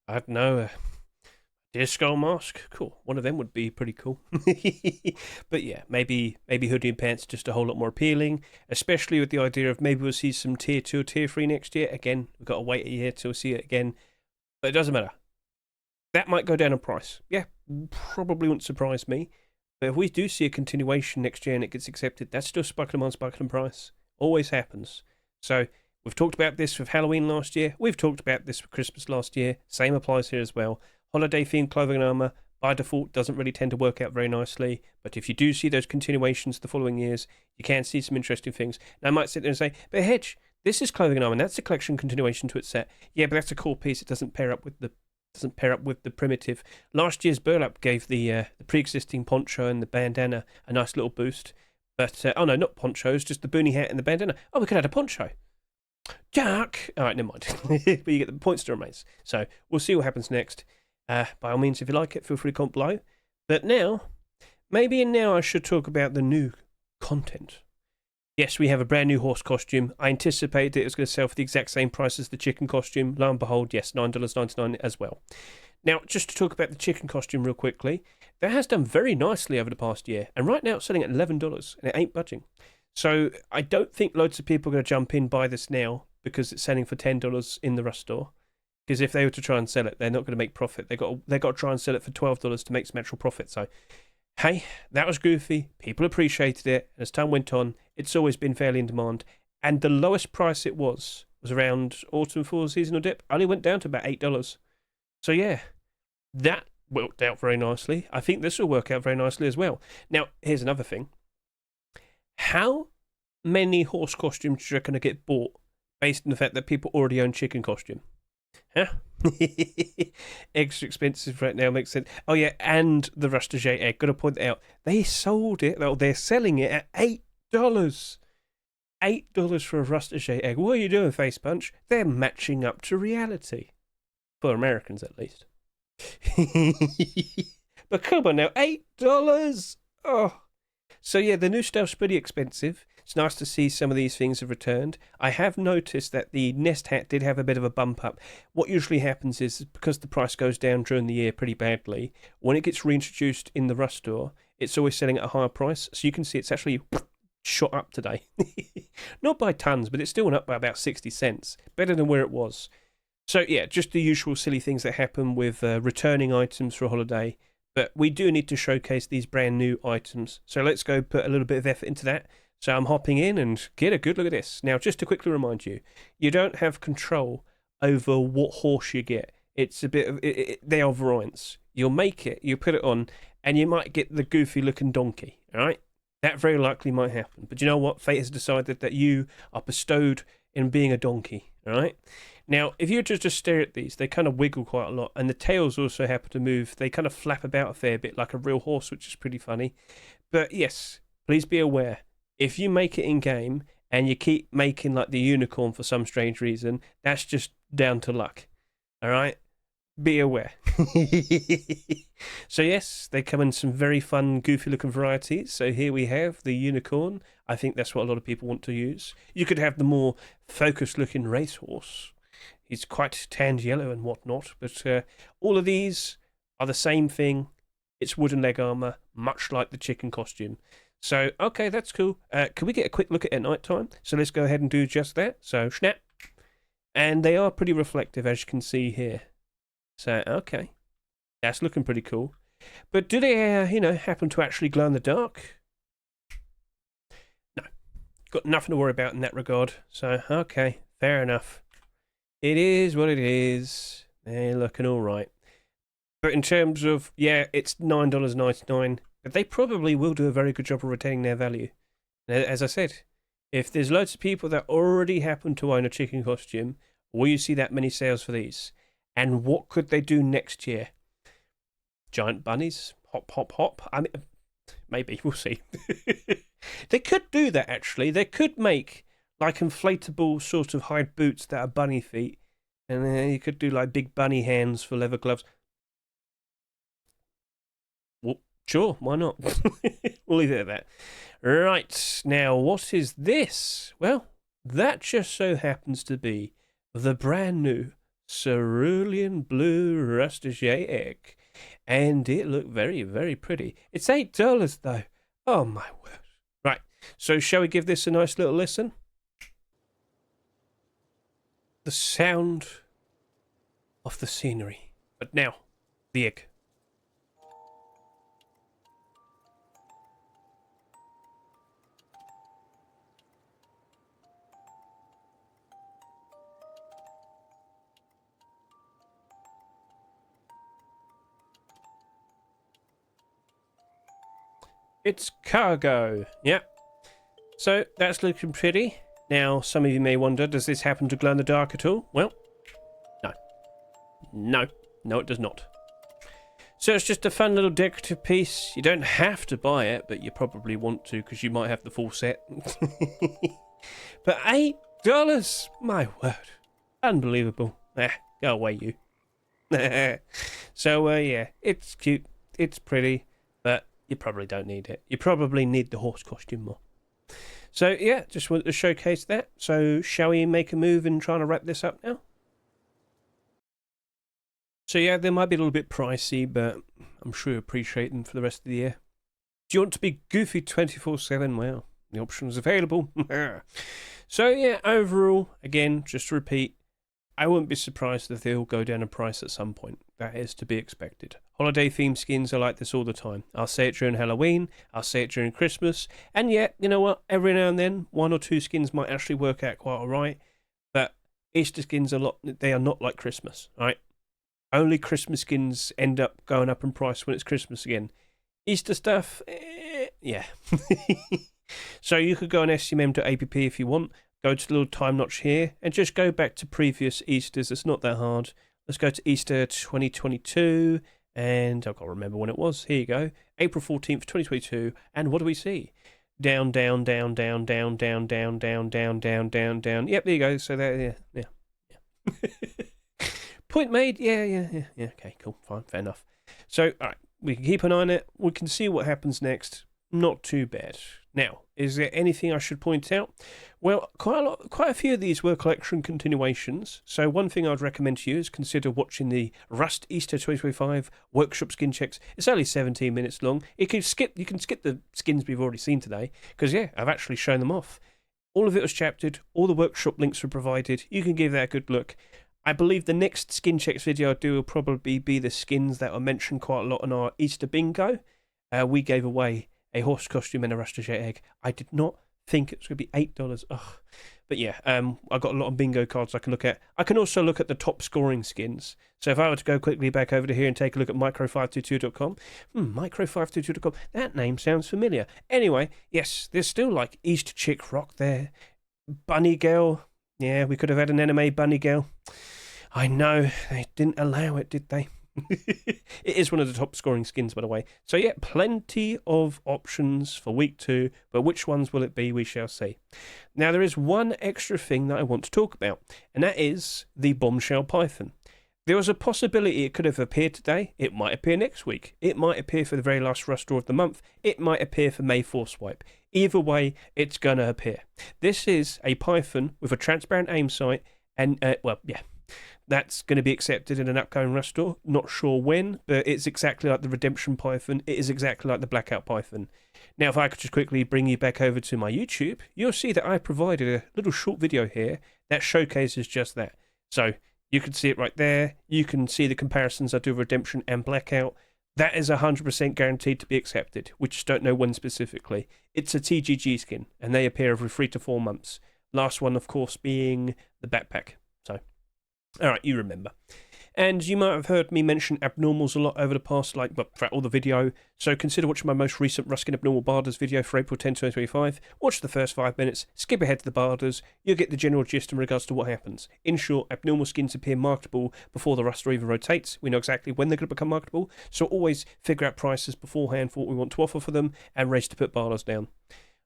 A: I don't know, a deer skull mask. Cool. One of them would be pretty cool. But yeah, maybe hoodie and pants just a whole lot more appealing, especially with the idea of maybe we'll see some tier 2 or tier 3 next year. Again, we've got to wait a year till we see it again. But it doesn't matter. That might go down in price. Yeah, probably wouldn't surprise me. But if we do see a continuation next year and it gets accepted, that's still sparkling on sparkling price. Always happens. So we've talked about this with Halloween last year. We've talked about this with Christmas last year. Same applies here as well. Holiday themed clothing and armor by default doesn't really tend to work out very nicely. But if you do see those continuations the following years, you can see some interesting things. Now I might sit there and say, but Hedge, this is clothing and armor. And that's a collection continuation to its set. Yeah, but that's a cool piece. It doesn't pair up with the primitive. Last year's Burlap gave the pre-existing poncho and the bandana a nice little boost. But, oh no, not ponchos, just the boonie hat and the bandana. Oh, we could add a poncho. Jack! Alright, never mind. But you get the points to remains. So, we'll see what happens next. By all means, if you like it, feel free to comment below. But now, I should talk about the new content. Yes, we have a brand new horse costume. I anticipated it was going to sell for the exact same price as the chicken costume. Lo and behold, yes, $9.99 as well. Now, just to talk about the chicken costume real quickly, that has done very nicely over the past year. And right now it's selling at $11, and it ain't budging. So I don't think loads of people are going to jump in, buy this now, because it's selling for $10 in the Rust store. Because if they were to try and sell it, they're not going to make profit. They got to try and sell it for $12 to make some actual profit. So, hey, that was goofy. People appreciated it. And as time went on, it's always been fairly in demand. And the lowest price it was around autumn fall seasonal dip. Only went down to about $8. So yeah, that worked out very nicely. I think this will work out very nicely as well. Now, here's another thing. How many horse costumes do you reckon get bought based on the fact that people already own chicken costume? Huh? Extra expensive right now makes sense. Oh yeah, and the Rustige egg. Got to point that out. They sold it. Well, they're selling it at $8. $8 for a Rustige egg. What are you doing, Face Punch? They're matching up to reality. For Americans, at least. But come on now, $8? Oh. So yeah, the new stuff's pretty expensive. It's nice to see some of these things have returned. I have noticed that the nest hat did have a bit of a bump up. What usually happens is, because the price goes down during the year pretty badly, when it gets reintroduced in the Rust store, it's always selling at a higher price. So you can see it's actually shot up today. Not by tons, but it's still went up by about 60 cents. Better than where it was. So yeah, just the usual silly things that happen with returning items for a holiday. But we do need to showcase these brand new items. So let's go put a little bit of effort into that. So I'm hopping in and get a good look at this. Now, just to quickly remind you, you don't have control over what horse you get. It's a bit of, they are variants. You'll make it, you put it on, and you might get the goofy looking donkey, all right? That very likely might happen. But you know what? Fate has decided that you are bestowed in being a donkey, all right? Now, if you just stare at these, they kind of wiggle quite a lot, and the tails also happen to move. They kind of flap about a fair bit like a real horse, which is pretty funny. But yes, please be aware, if you make it in-game and you keep making like the unicorn for some strange reason, that's just down to luck, all right? Be aware. So yes, they come in some very fun, goofy-looking varieties. So here we have the unicorn. I think that's what a lot of people want to use. You could have the more focused-looking racehorse. He's quite tanned yellow and whatnot, but all of these are the same thing. It's wooden leg armor, much like the chicken costume. So, okay, that's cool. Can we get a quick look at night time? So let's go ahead and do just that. So, snap. And they are pretty reflective, as you can see here. So, okay. That's looking pretty cool. But do they, happen to actually glow in the dark? No. Got nothing to worry about in that regard. So, okay, fair enough. It is what it is. They're looking all right. But in terms of, yeah, it's $9.99. But they probably will do a very good job of retaining their value. As I said, if there's loads of people that already happen to own a chicken costume, Will you see that many sales for these? And what could they do next year? Giant bunnies? Hop, hop, hop? I mean, maybe. We'll see. They could do that, actually. They could make, like, inflatable sort of hide boots that are bunny feet. And then you could do, like, big bunny hands for leather gloves. Well, sure, why not? We'll leave it at that. Right, now, what is this? Well, that just so happens to be the brand new Cerulean Blue Rustige egg. And it looked very, very pretty. It's $8 though. Oh my word. Right, so shall we give this a nice little listen? The sound of the scenery. But now, the egg. It's cargo. Yep. So that's looking pretty. Now, some of you may wonder, does this happen to glow in the dark at all? Well, no. No, it does not. So it's just a fun little decorative piece. You don't have to buy it, but you probably want to because you might have the full set. But $8? My word. Unbelievable. Go away, you. So, yeah, it's cute. It's pretty, but you probably don't need it. You probably need the horse costume more. So, yeah, just wanted to showcase that. So, shall we make a move and try to wrap this up now? So, yeah, they might be a little bit pricey, but I'm sure you appreciate them for the rest of the year. Do you want to be goofy 24/7? Well, the option's available. So, yeah, overall, again, just to repeat, I wouldn't be surprised if they all go down in price at some point. That is to be expected. Holiday themed skins are like this all the time. I'll say it during Halloween, I'll say it during Christmas, and yet, you know what, every now and then, one or two skins might actually work out quite alright, but Easter skins they are not like Christmas, right? Only Christmas skins end up going up in price when it's Christmas again. Easter stuff, yeah. So you could go on scmm.app if you want, go to the little time notch here, and just go back to previous Easters. It's not that hard. Let's go to Easter 2022, and I've got to remember when it was. Here you go. April 14th, 2022, and what do we see? Down, down, down, down, down, down, down, down, down, down, down, down. Yep, there you go. So there, yeah. Point made. Yeah. Okay, cool, fine, fair enough. So, all right, we can keep an eye on it. We can see what happens next. Not too bad. Now, is there anything I should point out? Well, quite a few of these were collection continuations. So one thing I'd recommend to you is consider watching the Rust Easter 2025 workshop skin checks. It's only 17 minutes long. You can skip the skins we've already seen today because yeah, I've actually shown them off. All of it was chaptered. All the workshop links were provided. You can give that a good look. I believe the next skin checks video I do will probably be the skins that are mentioned quite a lot on our Easter bingo. We gave away a horse costume and a rustige egg. I did not think it was going to be $8. Ugh. But yeah, I've got a lot of bingo cards I can look at. I can also look at the top scoring skins. So if I were to go quickly back over to here and take a look at micro522.com, micro522.com, that name sounds familiar. Anyway, yes, there's still like Easter chick rock there. Bunny girl. Yeah, we could have had an anime bunny girl. I know, they didn't allow it, did they? It is one of the top scoring skins, by the way. So yeah, plenty of options for week 2, but which ones will it be, we shall see. Now there is one extra thing that I want to talk about, and that is the bombshell python. There was a possibility it could have appeared today. It might appear next week. It might appear for the very last Rust Draw of the month. It might appear for May 4 swipe. Either way, it's going to appear. This is a python with a transparent aim sight, and well, yeah. That's going to be accepted in an upcoming Rust Draw. Not sure when, but it's exactly like the Redemption Python. It is exactly like the Blackout Python. Now, if I could just quickly bring you back over to my YouTube, you'll see that I provided a little short video here that showcases just that. So, you can see it right there. You can see the comparisons I do with Redemption and Blackout. That is 100% guaranteed to be accepted. We just don't know when specifically. It's a TGG skin, and they appear every 3 to 4 months. Last one, of course, being the backpack. So, all right, you remember. And you might have heard me mention abnormals a lot over the past, like, well, throughout all the video. So consider watching my most recent Ruskin Abnormal Barders video for April 10, 2025. Watch the first 5 minutes, skip ahead to the Barders. You'll get the general gist in regards to what happens. In short, abnormal skins appear marketable before the Ruster even rotates. We know exactly when they're going to become marketable, so always figure out prices beforehand for what we want to offer for them and race to put Barders down.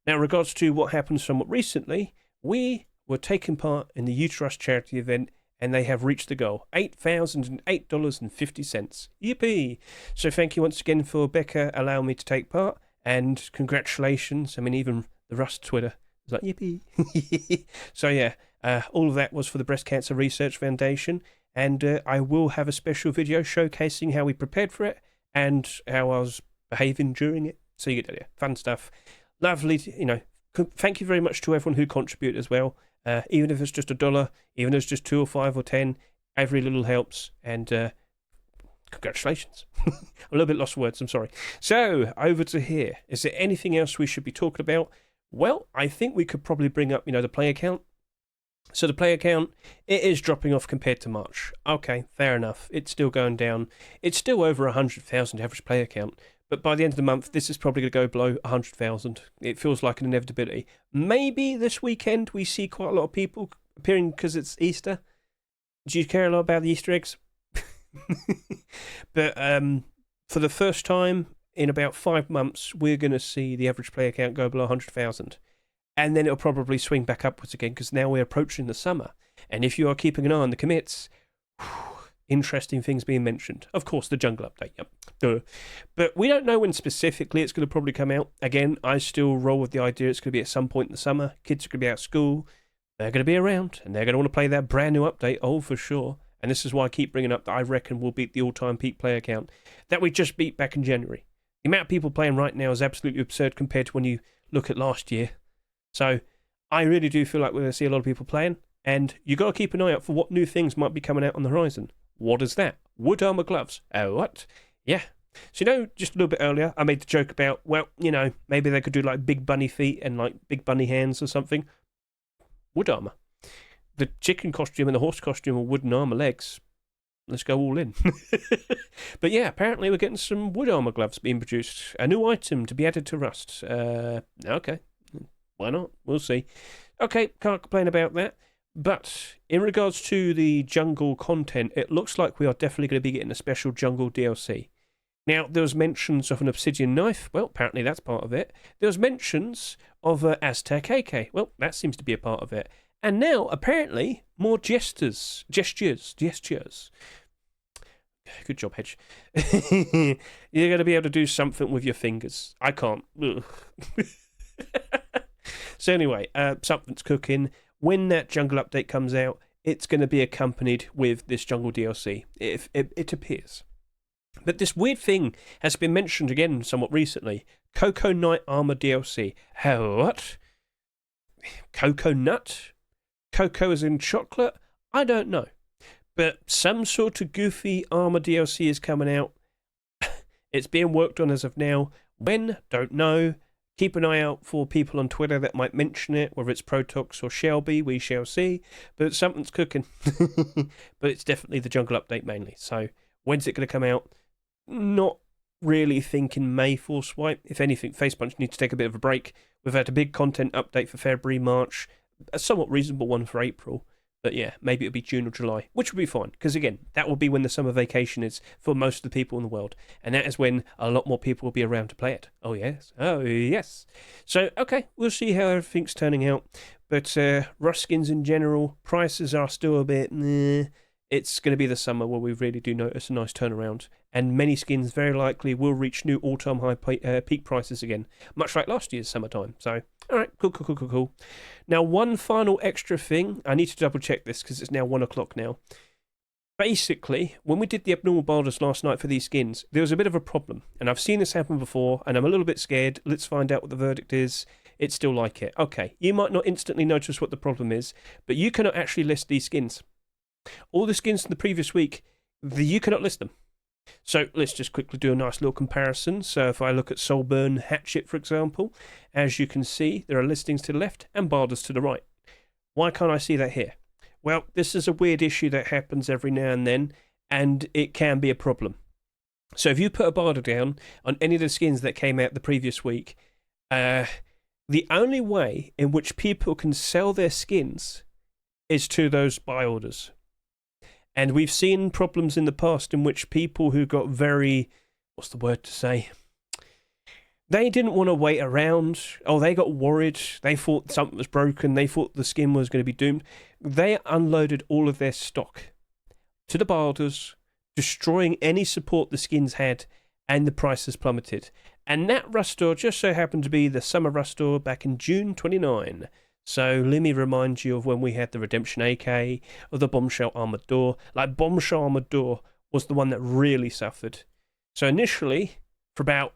A: Now, in regards to what happened somewhat recently, we were taking part in the UTERUST charity event, and they have reached the goal, $8,008.50. Yippee! So thank you once again for Becca allowing me to take part, and congratulations. I mean, even the Rust Twitter was like, yippee! So yeah, all of that was for the Breast Cancer Research Foundation, and I will have a special video showcasing how we prepared for it and how I was behaving during it. So you get the idea. Fun stuff. Lovely, thank you very much to everyone who contributed as well. Even if it's just $1, even if it's just 2 or 5 or 10, every little helps. And congratulations. I'm a little bit lost for words, I'm sorry. So, over to here. Is there anything else we should be talking about? Well, I think we could probably bring up, the player count. So the player count, it is dropping off compared to March. Okay, fair enough. It's still going down. It's still over 100,000 average player count. But by the end of the month, this is probably going to go below 100,000. It feels like an inevitability. Maybe this weekend we see quite a lot of people appearing because it's Easter. Do you care a lot about the Easter eggs? But for the first time in about 5 months, we're going to see the average player count go below 100,000. And then it'll probably swing back upwards again because now we're approaching the summer. And if you are keeping an eye on the commits, interesting things being mentioned. Of course, the jungle update, yep. Duh. But we don't know when specifically it's going to probably come out. Again, I still roll with the idea it's going to be at some point in the summer. Kids are going to be out of school. They're going to be around, and they're going to want to play that brand new update, oh, for sure. And this is why I keep bringing up that I reckon we'll beat the all-time peak player count that we just beat back in January. The amount of people playing right now is absolutely absurd compared to when you look at last year. So I really do feel like we're going to see a lot of people playing, and you got to keep an eye out for what new things might be coming out on the horizon. What is that? Wood armor gloves. Oh, what? Yeah. So, just a little bit earlier, I made the joke about, well, maybe they could do like big bunny feet and like big bunny hands or something. Wood armor. The chicken costume and the horse costume are wooden armor legs. Let's go all in. But yeah, apparently we're getting some wood armor gloves being produced. A new item to be added to Rust. Okay. Why not? We'll see. Okay, can't complain about that. But in regards to the jungle content, it looks like we are definitely going to be getting a special jungle DLC. Now, there was mentions of an obsidian knife. Well, apparently that's part of it. There was mentions of Aztec AK. Well, that seems to be a part of it. And now, apparently, more gestures. Good job, Hedge. You're going to be able to do something with your fingers. I can't. So anyway, something's cooking. When that jungle update comes out, it's going to be accompanied with this jungle DLC, if it appears. But this weird thing has been mentioned again somewhat recently. Cocoa Night Armor DLC. What? Cocoa nut? Cocoa as in chocolate? I don't know. But some sort of goofy armor DLC is coming out. It's being worked on as of now. When? Don't know. Keep an eye out for people on Twitter that might mention it, whether it's Protox or Shelby, we shall see. But something's cooking. But it's definitely the jungle update mainly. So when's it going to come out? Not really thinking May for Swipe. If anything, Facepunch needs to take a bit of a break. We've had a big content update for February, March, a somewhat reasonable one for April. But yeah, maybe it'll be June or July, which will be fine. Because again, that will be when the summer vacation is for most of the people in the world. And that is when a lot more people will be around to play it. Oh, yes. Oh, yes. So, okay, we'll see how everything's turning out. But Rust skins in general, prices are still a bit... It's going to be the summer where we really do notice a nice turnaround. And many skins very likely will reach new all-time high peak prices again. Much like last year's summertime. So, alright, cool. Now, one final extra thing. I need to double check this because it's now 1 o'clock now. Basically, when we did the abnormal boulders last night for these skins, there was a bit of a problem. And I've seen this happen before, and I'm a little bit scared. Let's find out what the verdict is. It's still like it. Okay, you might not instantly notice what the problem is, but you cannot actually list these skins. All the skins from the previous week, you cannot list them. So let's just quickly do a nice little comparison. So if I look at Soulburn Hatchet, for example, as you can see, there are listings to the left and barders to the right. Why can't I see that here? Well, this is a weird issue that happens every now and then, and it can be a problem. So if you put a barter down on any of the skins that came out the previous week, the only way in which people can sell their skins is to those buy orders. And we've seen problems in the past in which people who got very, what's the word to say? They didn't want to wait around. Oh, they got worried. They thought something was broken. They thought the skin was going to be doomed. They unloaded all of their stock to the buy orders, destroying any support the skins had, and the prices plummeted. And that Rooster just so happened to be the summer Rooster back in June 29. So let me remind you of when we had the Redemption AK, or the Bombshell Armored Door. Like, Bombshell Armored Door was the one that really suffered. So initially, for about,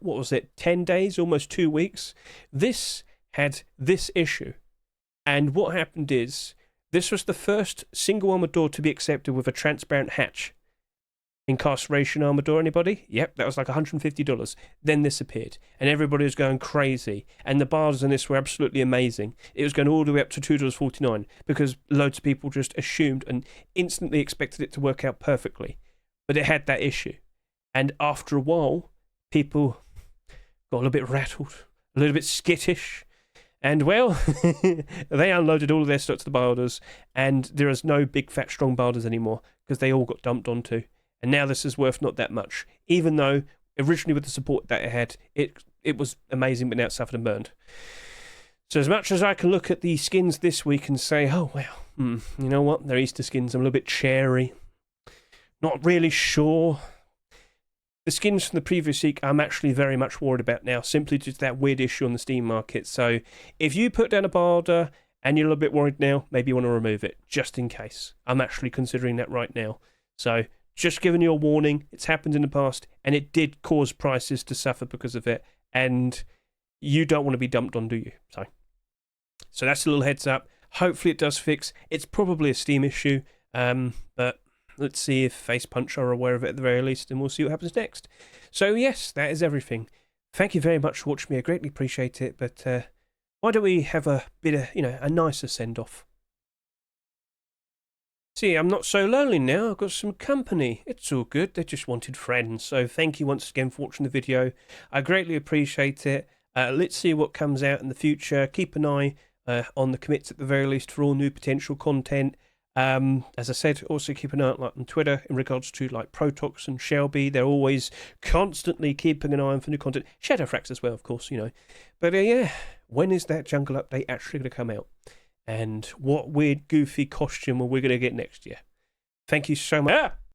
A: 10 days, almost 2 weeks, this had this issue. And what happened is, this was the first single armored door to be accepted with a transparent hatch. Incarceration armored door, anybody? Yep, that was like $150. Then this appeared, and everybody was going crazy. And the bars on this were absolutely amazing. It was going all the way up to $2.49 because loads of people just assumed and instantly expected it to work out perfectly. But it had that issue. And after a while, people got a little bit rattled, a little bit skittish. And, well, they unloaded all of their stock to the barders, and there is no big, fat, strong barders anymore because they all got dumped onto. And now this is worth not that much, even though originally with the support that it had, it was amazing, but now it's suffered and burned. So as much as I can look at the skins this week and say, oh, well, you know what, they're Easter skins, I'm a little bit cherry, not really sure. The skins from the previous week I'm actually very much worried about now, simply due to that weird issue on the Steam market. So if you put down a barter and you're a little bit worried now, maybe you want to remove it, just in case. I'm actually considering that right now. So just giving you a warning, it's happened in the past, and it did cause prices to suffer because of it, and you don't want to be dumped on, do you? So that's a little heads up. Hopefully it does fix. It's probably a Steam issue, but let's see if Poncho are aware of it at the very least, and we'll see what happens next. So yes, that is everything. Thank you very much for watching me. I greatly appreciate it, but why don't we have a bit of, a nicer send-off? See, I'm not so lonely now. I've got some company. It's all good. They just wanted friends. So thank you once again for watching the video. I greatly appreciate it. Let's see what comes out in the future. Keep an eye on the commits at the very least for all new potential content. As I said, also keep an eye out on Twitter in regards to like Protox and Shelby. They're always constantly keeping an eye on for new content. Shadowfrax as well, of course, But yeah, when is that jungle update actually going to come out? And what weird, goofy costume are we going to get next year? Thank you so much.